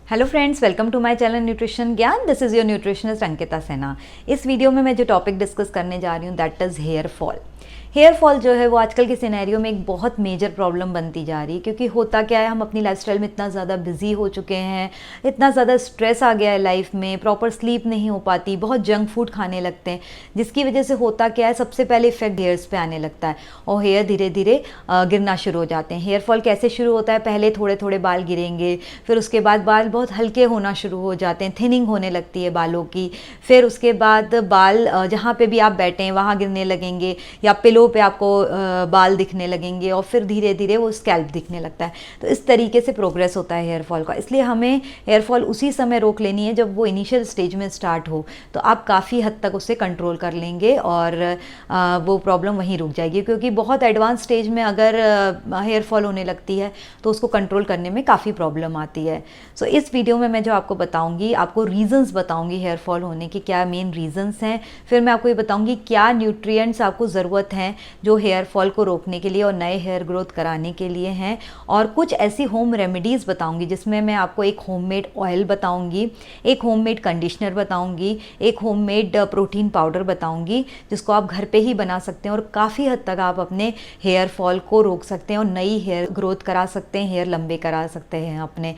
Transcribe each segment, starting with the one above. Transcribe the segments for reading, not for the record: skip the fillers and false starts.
Hello friends, welcome to my channel nutrition Gyan. This is your nutritionist Ankita Sena. इस video में मैं जो टॉपिक डिस्कस करने जा रही हूँ that is hair fall. Hair fall जो है वो आजकल के सिनेरियो में एक बहुत मेजर प्रॉब्लम बनती जा रही है, क्योंकि होता क्या है, हम अपनी लाइफस्टाइल में इतना ज़्यादा बिजी हो चुके हैं, इतना ज़्यादा स्ट्रेस आ गया है लाइफ में, प्रॉपर स्लीप नहीं हो पाती, बहुत जंक फूड खाने लगते हैं, जिसकी वजह से होता क्या है, सबसे पहले इफेक्ट हेयर्स पे आने लगता है और हेयर धीरे धीरे गिरना शुरू हो जाते हैं। हेयर फॉल कैसे शुरू होता है, पहले थोड़े थोड़े बाल गिरेंगे, फिर उसके बाद बाल बहुत हल्के होना शुरू हो जाते हैं, थिनिंग होने लगती है बालों की, फिर उसके बाद बाल जहाँ पे भी आप बैठे हैं वहाँ गिरने लगेंगे या पिलो पे आपको बाल दिखने लगेंगे और फिर धीरे धीरे वो स्कैल्प दिखने लगता है। तो इस तरीके से प्रोग्रेस होता है हेयर फॉल का। इसलिए हमें हेयर फॉल उसी समय रोक लेनी है जब वो इनिशियल स्टेज में स्टार्ट हो, तो आप काफ़ी हद तक उससे कंट्रोल कर लेंगे और वो प्रॉब्लम वहीं रुक जाएगी। क्योंकि बहुत एडवांस स्टेज में अगर हेयर फॉल होने लगती है तो उसको कंट्रोल करने में काफ़ी प्रॉब्लम आती है। सो इस वीडियो में मैं जो आपको बताऊंगी, आपको रीजंस बताऊंगी हेयर फॉल होने के, क्या मेन रीजंस हैं, फिर मैं आपको ये बताऊंगी क्या न्यूट्रिएंट्स आपको ज़रूरत हैं जो हेयर फॉल को रोकने के लिए और नए हेयर ग्रोथ कराने के लिए हैं, और कुछ ऐसी होम रेमेडीज़ बताऊंगी जिसमें मैं आपको एक होममेड ऑयल बताऊंगी, एक होममेड कंडीशनर बताऊंगी, एक होममेड प्रोटीन पाउडर बताऊंगी जिसको आप घर पे ही बना सकते हैं और काफ़ी हद तक आप अपने हेयर फॉल को रोक सकते हैं और नई हेयर ग्रोथ करा सकते हैं, हेयर लंबे करा सकते हैं अपने।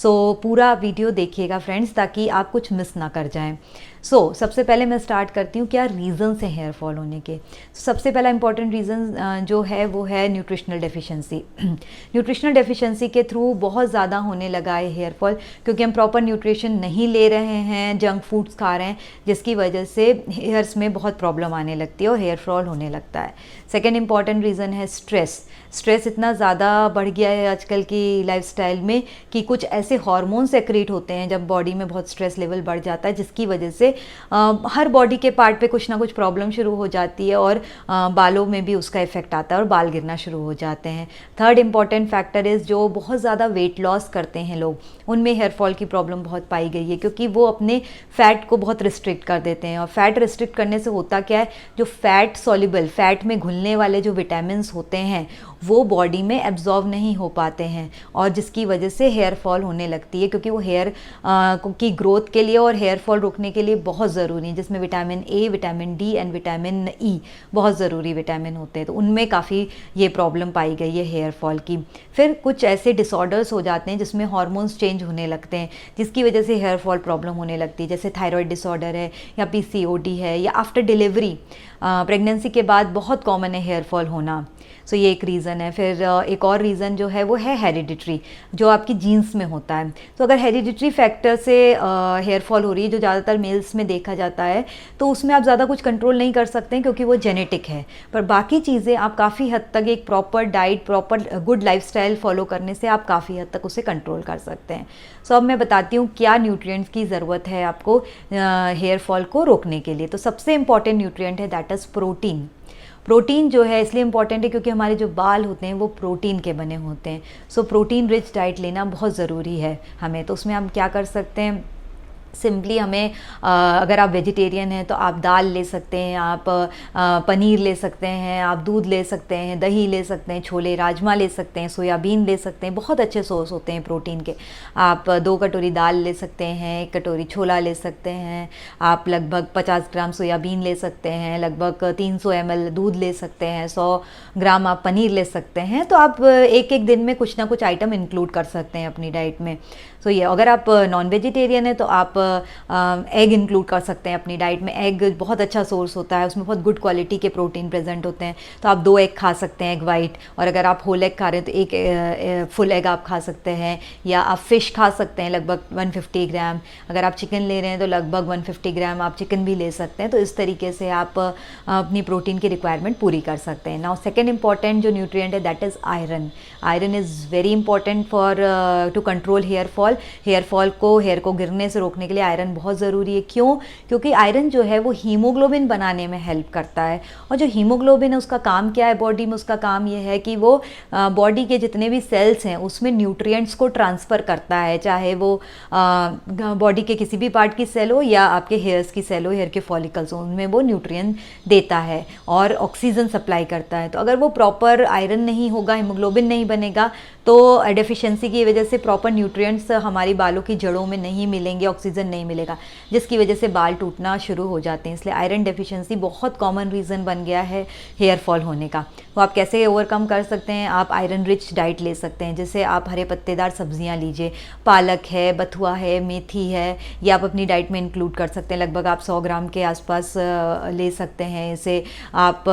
पूरा वीडियो देखिएगा फ्रेंड्स, ताकि आप कुछ मिस ना कर जाएं। सबसे पहले मैं स्टार्ट करती हूँ क्या रीज़न्स हैं हेयर फॉल होने के। सबसे पहला इंपॉर्टेंट रीज़न जो है वो है न्यूट्रिशनल डेफिशिएंसी। न्यूट्रिशनल डेफिशिएंसी के थ्रू बहुत ज़्यादा होने लगा है हेयर फॉल, क्योंकि हम प्रॉपर न्यूट्रिशन नहीं ले रहे हैं, जंक फूड्स खा रहे हैं, जिसकी वजह से हेयर्स में बहुत प्रॉब्लम आने लगती है और हेयर फॉल होने लगता है। सेकेंड इंपॉर्टेंट रीज़न है स्ट्रेस। स्ट्रेस इतना ज़्यादा बढ़ गया है आजकल की लाइफस्टाइल में कि कुछ ऐसे हार्मोन सेक्रेट होते हैं जब बॉडी में बहुत स्ट्रेस लेवल बढ़ जाता है, जिसकी वजह से हर बॉडी के पार्ट पे कुछ ना कुछ प्रॉब्लम शुरू हो जाती है और बालों में भी उसका इफेक्ट आता है और बाल गिरना शुरू हो जाते हैं। थर्ड इंपॉर्टेंट फैक्टर इज़ जो बहुत ज़्यादा वेट लॉस करते हैं लोग, उनमें हेयर फॉल की प्रॉब्लम बहुत पाई गई है, क्योंकि वो अपने फैट को बहुत रिस्ट्रिक्ट कर देते हैं। और फैट रिस्ट्रिक्ट करने से होता क्या है, जो फैट सॉल्युबल, फैट में घुलने वाले जो विटामिन्स होते हैं वो बॉडी में एब्जॉर्ब नहीं हो पाते हैं और जिसकी वजह से हेयर फॉल होने लगती है। क्योंकि वो हेयर की ग्रोथ के लिए और हेयर फॉल रोकने के लिए बहुत ज़रूरी है, जिसमें vitamin A, vitamin D and vitamin E बहुत ज़रूरी विटामिन होते हैं। तो उनमें काफ़ी ये प्रॉब्लम पाई गई है हेयर फॉल की। फिर कुछ ऐसे डिसऑर्डर्स हो जाते हैं जिसमें हार्मोन्स चेंज होने लगते हैं, जिसकी वजह से हेयर फॉल प्रॉब्लम होने लगती है, जैसे थायराइड डिसऑर्डर है या पीसीओडी है या आफ्टर डिलीवरी, प्रेगनेंसी के बाद बहुत कॉमन है हेयर फॉल होना। ये एक रीज़न है। फिर एक और रीज़न जो है वो है हेरिडिटरी, जो आपकी जीन्स में होता है। अगर हेरिडिटरी फैक्टर से हेयर फॉल हो रही है, जो ज़्यादातर मेल्स में देखा जाता है, तो उसमें आप ज़्यादा कुछ कंट्रोल नहीं कर सकते हैं क्योंकि वो जेनेटिक है। पर बाकी चीज़ें आप काफ़ी हद तक एक proper diet, proper good lifestyle follow करने से आप काफ़ी हद तक उसे कंट्रोल कर सकते हैं। अब मैं बताती हूँ क्या न्यूट्रिएंट्स की ज़रूरत है आपको हेयर फॉल को रोकने के लिए। तो सबसे इंपॉर्टेंट न्यूट्रिएंट है दैट इज़ प्रोटीन। प्रोटीन जो है इसलिए इम्पॉर्टेंट है क्योंकि हमारे जो बाल होते हैं वो प्रोटीन के बने होते हैं। प्रोटीन रिच डाइट लेना बहुत ज़रूरी है हमें। तो उसमें हम क्या कर सकते हैं, सिंपली हमें अगर आप वेजिटेरियन हैं तो आप दाल ले सकते हैं, आप पनीर ले सकते हैं, आप दूध ले सकते हैं, दही ले सकते हैं, छोले राजमा ले सकते हैं, सोयाबीन ले सकते हैं, बहुत अच्छे सोर्स होते हैं प्रोटीन के। आप 2 कटोरी दाल ले सकते हैं, 1 कटोरी छोला ले सकते हैं, आप लगभग 50 ग्राम सोयाबीन ले सकते हैं, लगभग 300 ml दूध ले सकते हैं, 100 ग्राम आप पनीर ले सकते हैं। तो आप एक एक दिन में कुछ ना कुछ आइटम इंक्लूड कर सकते हैं अपनी डाइट में। ये अगर आप नॉन वेजिटेरियन है तो आप एग इंक्लूड कर सकते हैं अपनी डाइट में। एग बहुत अच्छा सोर्स होता है, उसमें बहुत गुड क्वालिटी के प्रोटीन प्रेजेंट होते हैं। तो आप 2 एग खा सकते हैं, एग वाइट, और अगर आप होल एग खा रहे हैं तो एक फुल एग आप खा सकते हैं। या आप फिश खा सकते हैं लगभग 150 ग्राम। अगर आप चिकन ले रहे हैं तो लगभग 150 ग्राम आप चिकन भी ले सकते हैं। तो इस तरीके से आप अपनी प्रोटीन की रिक्वायरमेंट पूरी कर सकते हैं। नाउ सेकेंड इंपॉर्टेंट जो न्यूट्रिएंट है that is iron. Iron is very important for to control hair fall. Hair को गिरने से रोकने के लिए आयरन बहुत ज़रूरी है। क्यों? क्योंकि आयरन जो है वो हीमोग्लोबिन बनाने में हेल्प करता है। और जो हीमोग्लोबिन है उसका काम क्या है बॉडी में? उसका काम ये है कि वो बॉडी के जितने भी सेल्स हैं उसमें न्यूट्रिएंट्स को ट्रांसफ़र करता है, चाहे वो बॉडी के किसी भी पार्ट की सेल हो या आपके हेयर्स की सेल हो, हेयर के फॉलिकल्स हो, उनमें वो न्यूट्रिएंट देता है और ऑक्सीजन सप्लाई करता है। तो अगर वो प्रॉपर आयरन नहीं होगा, हीमोग्लोबिन नहीं बनेगा, तो डेफिशिएंसी की वजह से प्रॉपर न्यूट्रिएंट्स हमारी बालों की जड़ों में नहीं मिलेंगे, ऑक्सीजन नहीं मिलेगा, जिसकी वजह से बाल टूटना शुरू हो जाते हैं। इसलिए आयरन डेफिशिएंसी बहुत कॉमन रीज़न बन गया है हेयर फॉल होने का। वो आप कैसे ओवरकम कर सकते हैं? आप आयरन रिच डाइट ले सकते हैं, जैसे आप हरे पत्तेदार सब्जियां लीजिए, पालक है, बथुआ है, मेथी है, ये आप अपनी डाइट में इंक्लूड कर सकते हैं। लगभग आप 100 ग्राम के आसपास ले सकते हैं इसे। आप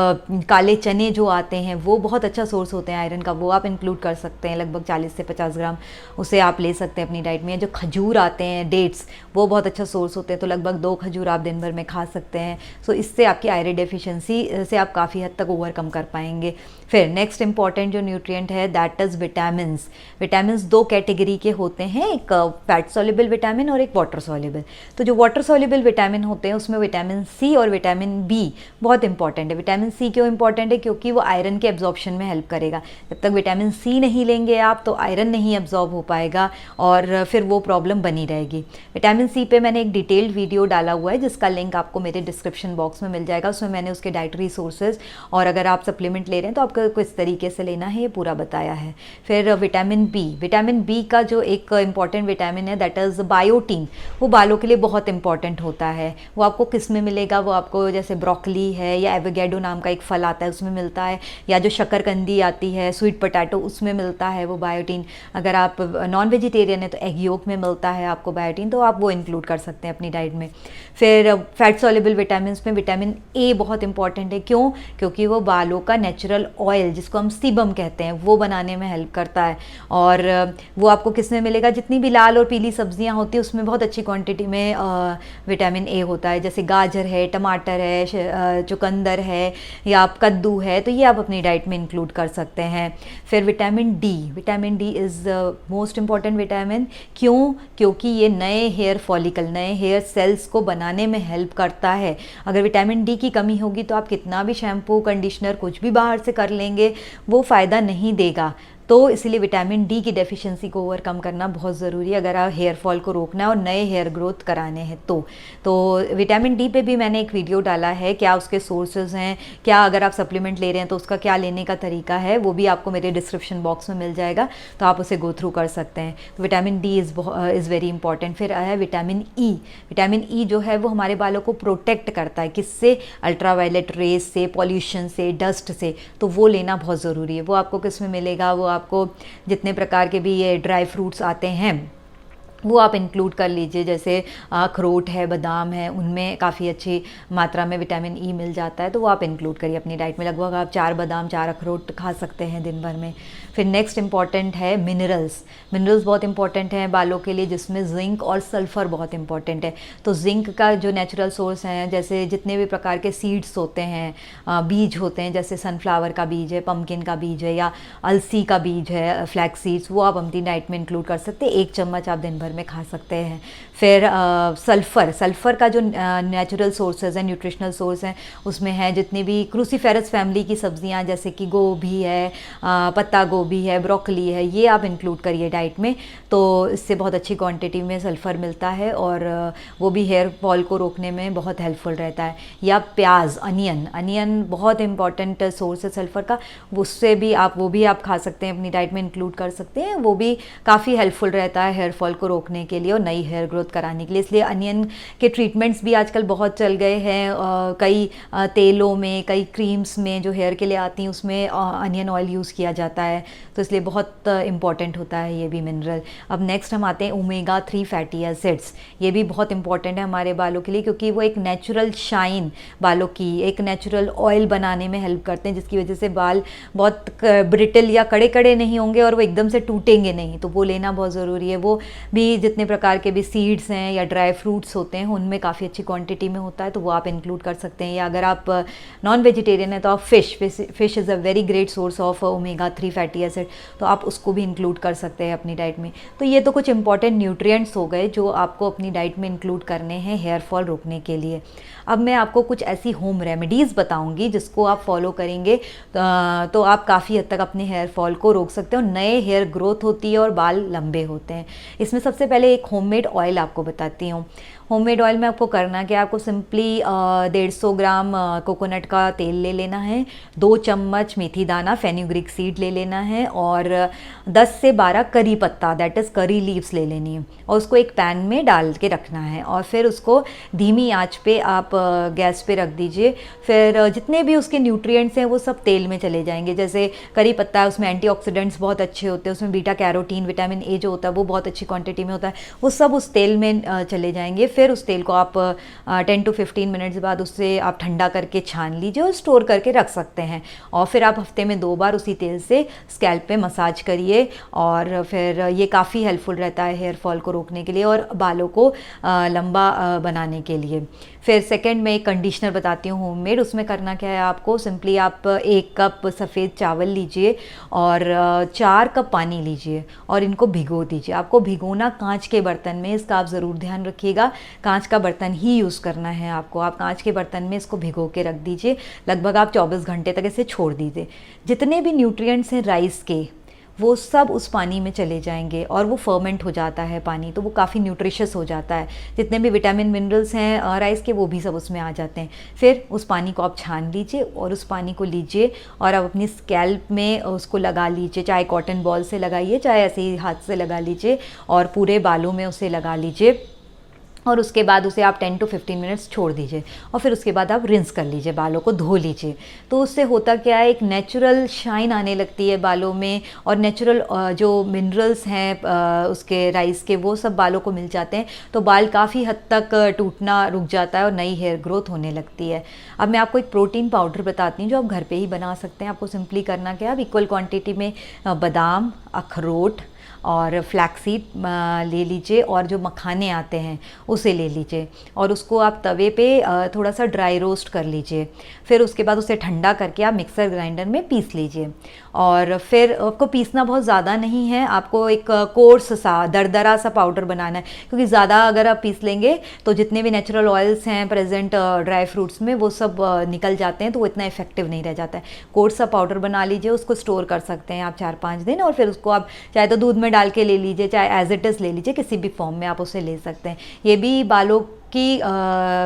काले चने जो आते हैं वो बहुत अच्छा सोर्स होते हैं आयरन का, वो आप इंक्लूड कर सकते हैं, लगभग 40 से 50 ग्राम उसे आप ले सकते हैं अपनी डाइट में। जो खजूर आते हैं, डेट्स, वो बहुत अच्छा सोर्स होते हैं, तो लगभग 2 खजूर आप दिन भर में खा सकते हैं। सो इससे आपकी आयरन डेफिशिएंसी से आप काफ़ी हद तक ओवरकम कर पाएंगे। फिर नेक्स्ट इंपॉर्टेंट जो न्यूट्रिएंट है that is vitamins. Vitamins 2 category के होते हैं, एक फैट सॉल्युबल विटामिन और एक वाटर सॉल्युबल। तो जो वाटर सॉल्युबल विटामिन होते हैं उसमें विटामिन सी और विटामिन बी बहुत इंपॉर्टेंट है। विटामिन सी क्यों इंपॉर्टेंट है? क्योंकि वो आयरन के एब्जॉर्प्शन में हेल्प करेगा। जब तक विटामिन सी नहीं लेंगे आप तो आयरन नहीं एब्जॉर्ब हो पाएगा और फिर वो प्रॉब्लम बनी रहेगी। विटामिन सी पे मैंने एक डिटेल्ड वीडियो डाला हुआ है जिसका लिंक आपको मेरे डिस्क्रिप्शन बॉक्स में मिल जाएगा। उसमें मैंने उसके डाइटरी सोर्सेज और अगर आप सप्लीमेंट ले रहे हैं तो आपको किस तरीके से लेना है ये पूरा बताया है। फिर विटामिन बी का जो एक इंपॉर्टेंट विटामिन है दैट इज़ बायोटीन, वो बालों के लिए बहुत इंपॉर्टेंट होता है। वो आपको किस में मिलेगा? वो आपको जैसे ब्रोकली है या एवोगैडो नाम का एक फल आता है उसमें मिलता है, या जो शकरकंदी आती है, स्वीट पोटैटो, उसमें मिलता है वो बायोटीन। अगर आप नॉन वेजिटेरियन है तो एग योक में मिलता है आपको बायोटीन, तो आप वो इंक्लूड कर सकते हैं अपनी डाइट में। फिर फैट सॉल्युबल विटामिन में विटामिन ए बहुत इंपॉर्टेंट है। क्यों? क्योंकि वो बालों का नेचुरल ऑयल जिसको हम सीबम कहते हैं वो बनाने में हेल्प करता है। और वो आपको किस में मिलेगा? जितनी भी लाल और पीली सब्जियां होती हैं उसमें बहुत अच्छी क्वांटिटी में विटामिन ए होता है, जैसे गाजर है, टमाटर है, चुकंदर है या आप कद्दू है, तो ये आप अपनी डाइट में इंक्लूड कर सकते हैं। फिर vitamin D is most important vitamin. क्यों? क्योंकि ये नए हेयर फॉलिकल, नए हेयर सेल्स को बनाने में हेल्प करता है। अगर विटामिन डी की कमी होगी तो आप कितना भी शैम्पू, कंडीशनर, कुछ भी बाहर से कर लेंगे वो फ़ायदा नहीं देगा। तो इसलिए विटामिन डी की डेफिशिएंसी को ओवरकम करना बहुत ज़रूरी है अगर आप हेयर फॉल को रोकना है और नए हेयर ग्रोथ कराने हैं तो विटामिन डी पे भी मैंने एक वीडियो डाला है, क्या उसके सोर्सेज हैं, क्या अगर आप सप्लीमेंट ले रहे हैं तो उसका क्या लेने का तरीका है, वो भी आपको मेरे डिस्क्रिप्शन बॉक्स में मिल जाएगा, तो आप उसे गो थ्रू कर सकते हैं। तो vitamin D is very important. फिर आया विटामिन ई। विटामिन ई जो है वो हमारे बालों को प्रोटेक्ट करता है, किससे? अल्ट्रावायलेट रेज से, पॉल्यूशन से, डस्ट से, तो वो लेना बहुत ज़रूरी है। वो आपको किस में मिलेगा? वो आपको जितने प्रकार के भी ये ड्राई फ्रूट्स आते हैं वो आप इंक्लूड कर लीजिए, जैसे अखरोट है, बादाम है, उनमें काफ़ी अच्छी मात्रा में विटामिन ई मिल जाता है, तो वो आप इंक्लूड करिए अपनी डाइट में। लगभग आप 4 बादाम, 4 अखरोट खा सकते हैं दिन भर में। फिर नेक्स्ट इंपॉर्टेंट है मिनरल्स। मिनरल्स बहुत इंपॉर्टेंट हैं बालों के लिए, जिसमें जिंक और सल्फ़र बहुत इंपॉर्टेंट है। तो जिंक का जो नेचुरल सोर्स है, जैसे जितने भी प्रकार के सीड्स होते हैं, बीज होते हैं, जैसे सनफ्लावर का बीज है, पम्पकिन का बीज है, या अलसी का बीज है, फ्लैक्स सीड्स, वो आप अपनी डाइट में इंक्लूड कर सकते हैं। 1 चम्मच आप दिन भर में खा सकते हैं। फिर सल्फ़र का जो नेचुरल सोर्सेज है, न्यूट्रिशनल सोर्स हैं, उसमें है जितनी भी क्रूसीफेरस फैमिली की सब्जियां, जैसे कि गोभी है, पत्ता गोभी है, ब्रोकली है, ये आप इंक्लूड करिए डाइट में, तो इससे बहुत अच्छी क्वांटिटी में सल्फ़र मिलता है और वो भी हेयर फॉल को रोकने में बहुत हेल्पफुल रहता है। या प्याज, अनियन बहुत इंपॉर्टेंट सोर्स है सल्फ़र का, उससे भी वो भी आप खा सकते हैं, अपनी डाइट में इंक्लूड कर सकते हैं। वो भी काफ़ी हेल्पफुल रहता है हेयर फॉल को रोकने के लिए और नई हेयर ग्रोथ कराने के लिए। इसलिए अनियन के ट्रीटमेंट्स भी आजकल बहुत चल गए हैं। कई तेलों में, कई क्रीम्स में जो हेयर के लिए आती हैं उसमें अनियन ऑयल यूज़ किया जाता है, तो इसलिए बहुत इंपॉर्टेंट होता है ये भी मिनरल। अब नेक्स्ट हम आते हैं ओमेगा 3 फैटी एसिड्स। ये भी बहुत इंपॉर्टेंट है हमारे बालों के लिए, क्योंकि वो एक नेचुरल शाइन, बालों की एक नेचुरल ऑयल बनाने में हेल्प करते हैं, जिसकी वजह से बाल बहुत ब्रिटल या कड़े कड़े नहीं होंगे और वो एकदम से टूटेंगे नहीं, तो वो लेना बहुत ज़रूरी है। वो भी जितने प्रकार के भी सीड्स हैं या ड्राई फ्रूट्स होते हैं उनमें काफ़ी अच्छी क्वांटिटी में होता है, तो वो आप इंक्लूड कर सकते हैं। या अगर आप नॉन वेजिटेरियन है तो आप fish is a very great source of omega 3 fatty acid, तो आप उसको भी इंक्लूड कर सकते हैं अपनी डाइट में। तो ये तो कुछ इंपॉर्टेंट न्यूट्रिएंट्स हो गए जो आपको अपनी डाइट में इंक्लूड करने हैं हेयर फॉल रोकने के लिए। अब मैं आपको कुछ ऐसी होम रेमेडीज़ बताऊंगी जिसको आप फॉलो करेंगे तो आप काफ़ी हद तक अपने हेयर फॉल को रोक सकते हो, नए हेयर ग्रोथ होती है और बाल लंबे होते हैं। इसमें सबसे पहले एक होममेड ऑयल आपको बताती हूँ। होममेड ऑयल में आपको करना क्या है, आपको सिंपली 150 ग्राम कोकोनट का तेल ले लेना है, 2 चम्मच मेथी दाना फेनुग्रीक सीड ले लेना है और 10 से 12 करी पत्ता दैट इज़ करी लीव्स ले लेनी है और उसको एक पैन में डाल के रखना है और फिर उसको धीमी आंच पे आप गैस पे रख दीजिए। फिर जितने भी उसके न्यूट्रिएंट्स हैं वो सब तेल में चले जाएंगे। जैसे करी पत्ता है, उसमें एंटीऑक्सीडेंट्स बहुत अच्छे होते हैं, उसमें बीटा कैरोटीन विटामिन ए जो होता है वो बहुत अच्छी क्वांटिटी में होता है, वो सब उस तेल में चले जाएंगे। फिर उस तेल को आप 10 to 15 मिनट्स बाद उससे आप ठंडा करके छान लीजिए और स्टोर करके रख सकते हैं। और फिर आप हफ्ते में 2 बार उसी तेल से स्कैल्प पे मसाज करिए और फिर ये काफ़ी हेल्पफुल रहता है हेयर फॉल को रोकने के लिए और बालों को लंबा बनाने के लिए। फिर सेकंड में एक कंडीशनर बताती हूँ होममेड, उसमें करना क्या है, आपको सिंपली आप 1 कप सफ़ेद चावल लीजिए और 4 कप पानी लीजिए और इनको भिगो दीजिए। आपको भिगोना कांच के बर्तन में, इसका आप ज़रूर ध्यान रखिएगा, कांच का बर्तन ही यूज़ करना है आपको। आप कांच के बर्तन में इसको भिगो के रख दीजिए, लगभग आप 24 घंटे तक इसे छोड़ दीजिए। जितने भी न्यूट्रिएंट्स हैं राइस के वो सब उस पानी में चले जाएंगे और वो फर्मेंट हो जाता है पानी, तो वो काफ़ी न्यूट्रिशियस हो जाता है। जितने भी विटामिन मिनरल्स हैं राइस के वो भी सब उसमें आ जाते हैं। फिर उस पानी को आप छान लीजिए और उस पानी को लीजिए और आप अपनी स्कैल्प में उसको लगा लीजिए, चाहे कॉटन बॉल से लगाइए चाहे ऐसे ही हाथ से लगा लीजिए और पूरे बालों में उसे लगा लीजिए और उसके बाद उसे आप 10 to 15 मिनट्स छोड़ दीजिए और फिर उसके बाद आप रिंस कर लीजिए, बालों को धो लीजिए। तो उससे होता क्या है, एक नेचुरल शाइन आने लगती है बालों में और नेचुरल जो मिनरल्स हैं उसके राइस के वो सब बालों को मिल जाते हैं, तो बाल काफ़ी हद तक टूटना रुक जाता है और नई हेयर ग्रोथ होने लगती है। अब मैं आपको एक प्रोटीन पाउडर बताती हूँ जो आप घर पर ही बना सकते हैं। आपको सिंपली करना क्या है, आप इक्वल क्वान्टिटी में बादाम, अखरोट और फ्लैक्सीड ले लीजिए और जो मखाने आते हैं उसे ले लीजिए और उसको आप तवे पे थोड़ा सा ड्राई रोस्ट कर लीजिए। फिर उसके बाद उसे ठंडा करके आप मिक्सर ग्राइंडर में पीस लीजिए और फिर आपको पीसना बहुत ज़्यादा नहीं है, आपको एक कोर्स सा दरदरा सा पाउडर बनाना है, क्योंकि ज़्यादा अगर आप पीस लेंगे तो जितने भी नेचुरल ऑयल्स हैं प्रेजेंट ड्राई फ्रूट्स में वो सब निकल जाते हैं, तो वो इतना इफेक्टिव नहीं रह जाता है। कोर्स सा पाउडर बना लीजिए, उसको स्टोर कर सकते हैं आप 4-5 दिन और फिर उसको आप चाहे तो दूध में डाल के ले लीजिए, चाहे एज इट इज़ ले लीजिए, किसी भी फॉर्म में आप उसे ले सकते हैं। ये भी बालों की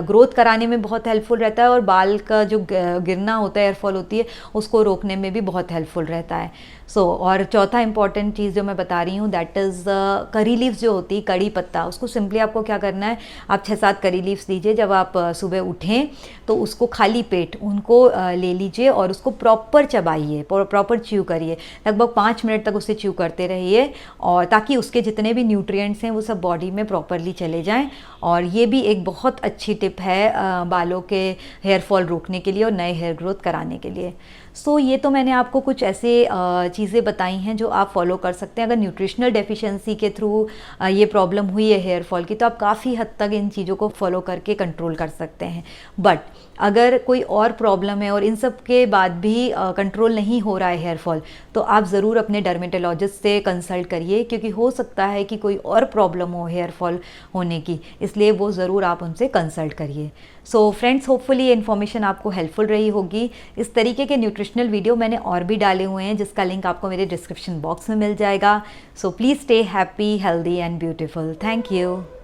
ग्रोथ कराने में बहुत हेल्पफुल रहता है और बाल का जो गिरना होता है, एयरफॉल होती है, उसको रोकने में भी बहुत हेल्पफुल रहता है। और चौथा इंपॉर्टेंट चीज़ जो मैं बता रही हूँ दैट इज़ करी लीव्स जो होती है, कड़ी पत्ता, उसको सिंपली आपको क्या करना है, आप 6-7 करी लीव्स लीजिए। जब आप सुबह उठें तो उसको खाली पेट उनको ले लीजिए और उसको प्रॉपर चबाइए, प्रॉपर च्यू करिए, लगभग 5 मिनट तक उसे च्यू करते रहिए और ताकि उसके जितने भी न्यूट्रिएंट्स हैं वो सब बॉडी में प्रॉपरली चले जाएँ। और ये भी एक बहुत अच्छी टिप है बालों के हेयर फॉल रोकने के लिए और नए हेयर ग्रोथ कराने के लिए। ये तो मैंने आपको कुछ ऐसे चीज़ें बताई हैं जो आप फॉलो कर सकते हैं। अगर न्यूट्रिशनल डेफिशिएंसी के थ्रू ये प्रॉब्लम हुई है हेयर फॉल की, तो आप काफ़ी हद तक इन चीज़ों को फॉलो करके कंट्रोल कर सकते हैं। बट अगर कोई और प्रॉब्लम है और इन सब के बाद भी कंट्रोल नहीं हो रहा है हेयर फॉल, तो आप ज़रूर अपने डर्मेटोलॉजिस्ट से कंसल्ट करिए, क्योंकि हो सकता है कि कोई और प्रॉब्लम हो हेयर फॉल होने की, इसलिए वो ज़रूर आप उनसे कंसल्ट करिए। फ्रेंड्स, होपफुली ये इन्फॉर्मेशन आपको हेल्पफुल रही होगी। इस तरीके के न्यूट्रिशनल वीडियो मैंने और भी डाले हुए हैं जिसका लिंक आपको मेरे डिस्क्रिप्शन बॉक्स में मिल जाएगा। Please stay happy, healthy and beautiful. Thank you.